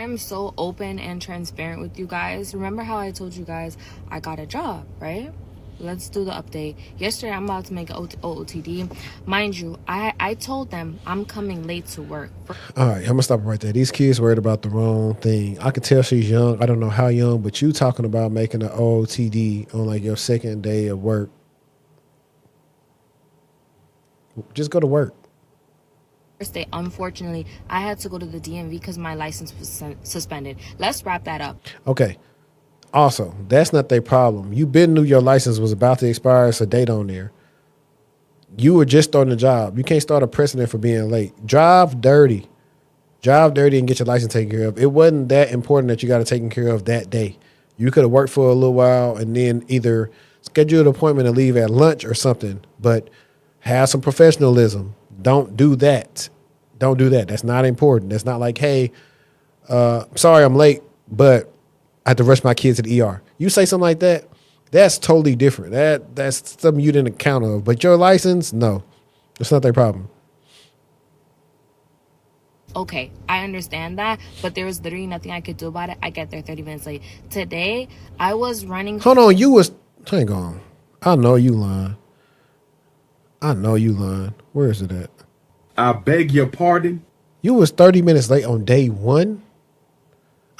I'm so open and transparent with you guys. Remember how I told you guys I got a job, right? Let's do the update. Yesterday, I'm about to make an OOTD. Mind you, I told them I'm coming late to work. All right, I'm gonna stop right there. These kids worried about the wrong thing. I can tell she's young. I don't know how young, but you talking about making an OOTD on like your second day of work. Just go to work. First day, unfortunately, I had to go to the DMV because my license was suspended. Let's wrap that up. Okay. Also, that's not their problem. You knew your license was about to expire. It's a date on there. You were just starting a job. You can't start a precedent for being late. Drive dirty. Drive dirty and get your license taken care of. It wasn't that important that you got it taken care of that day. You could have worked for a little while and then either schedule an appointment and leave at lunch or something. But have some professionalism. Don't do that. Don't do that. That's not important. That's not like, hey, sorry I'm late, but I had to rush my kids to the ER. You say something like that, that's totally different. That's something you didn't account of. But your license, no. It's not their problem. Okay, I understand that, but there was literally nothing I could do about it. I get there 30 minutes late. Today, I was running. Hold on, hang on. I know you lying. Where is it at? I beg your pardon? You was 30 minutes late on day one?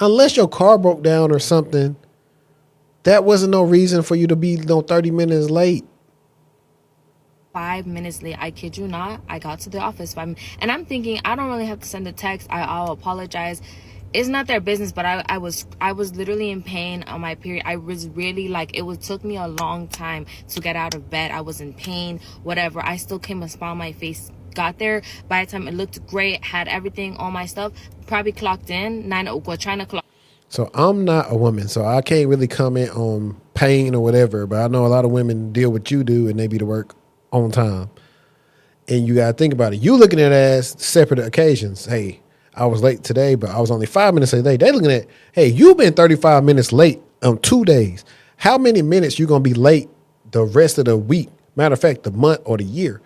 Unless your car broke down or something, that wasn't no reason for you to be 30 minutes late. 5 minutes late. I kid you not. I got to the office and I'm thinking I don't really have to send a text. I'll apologize. It's not their business, but I was literally in pain on my period. I was really took me a long time to get out of bed. I was in pain, whatever. I still came a smile on my face. Got there. By the time it looked great, had everything, all my stuff, probably clocked in 9:00, trying to clock. So I'm not a woman, so I can't really comment on pain or whatever, but I know a lot of women deal with you do and they be to work on time. And you got to think about it. You looking at it as separate occasions. Hey, I was late today, but I was only 5 minutes late. They looking at, hey, you've been 35 minutes late on 2 days. How many minutes you going to be late the rest of the week? Matter of fact, the month or the year.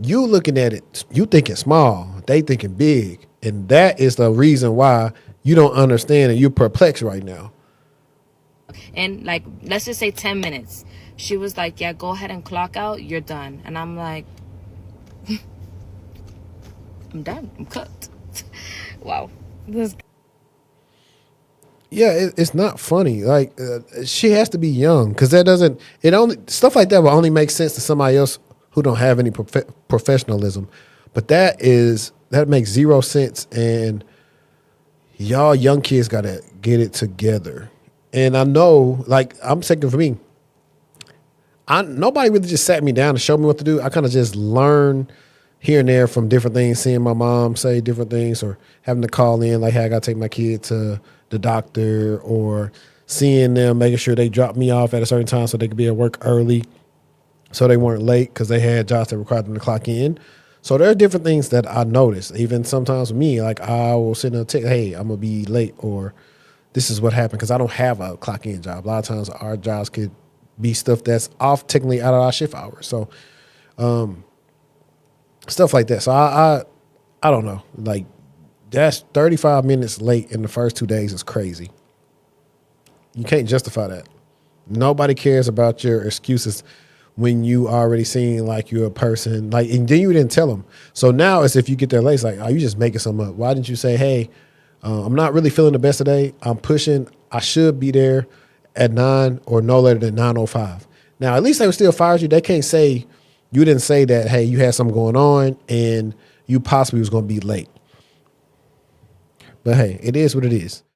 You looking at it, you thinking small, they thinking big. And that is the reason why you don't understand and you're perplexed right now. And let's just say 10 minutes. She was like, yeah, go ahead and clock out. You're done. And I'm like, I'm done. I'm cooked. Wow. Yeah, it's not funny. She has to be young because stuff like that will only make sense to somebody else who don't have any professionalism. But that makes zero sense. And y'all young kids got to get it together. And I know, I'm thinking for me, nobody really just sat me down and showed me what to do. I kind of just learned here and there from different things, seeing my mom say different things or having to call in, hey, I got to take my kid to the doctor, or seeing them, making sure they drop me off at a certain time so they could be at work early so they weren't late because they had jobs that required them to clock in. So there are different things that I noticed. Even sometimes with me, I will send a text, hey, I'm going to be late, or this is what happened, because I don't have a clock in job. A lot of times our jobs could be stuff that's off technically out of our shift hours. So stuff like that. So I don't know. That's 35 minutes late in the first 2 days is crazy. You can't justify that. Nobody cares about your excuses when you already seem like you're a person. And then you didn't tell them. So now it's if you get there late, it's like, oh, you just making something up. Why didn't you say, hey, I'm not really feeling the best today. I'm pushing. I should be there at 9 or no later than 9:05. Now, at least they would still fire you. They can't say you didn't say that, hey, you had something going on and you possibly was going to be late. But hey, it is what it is.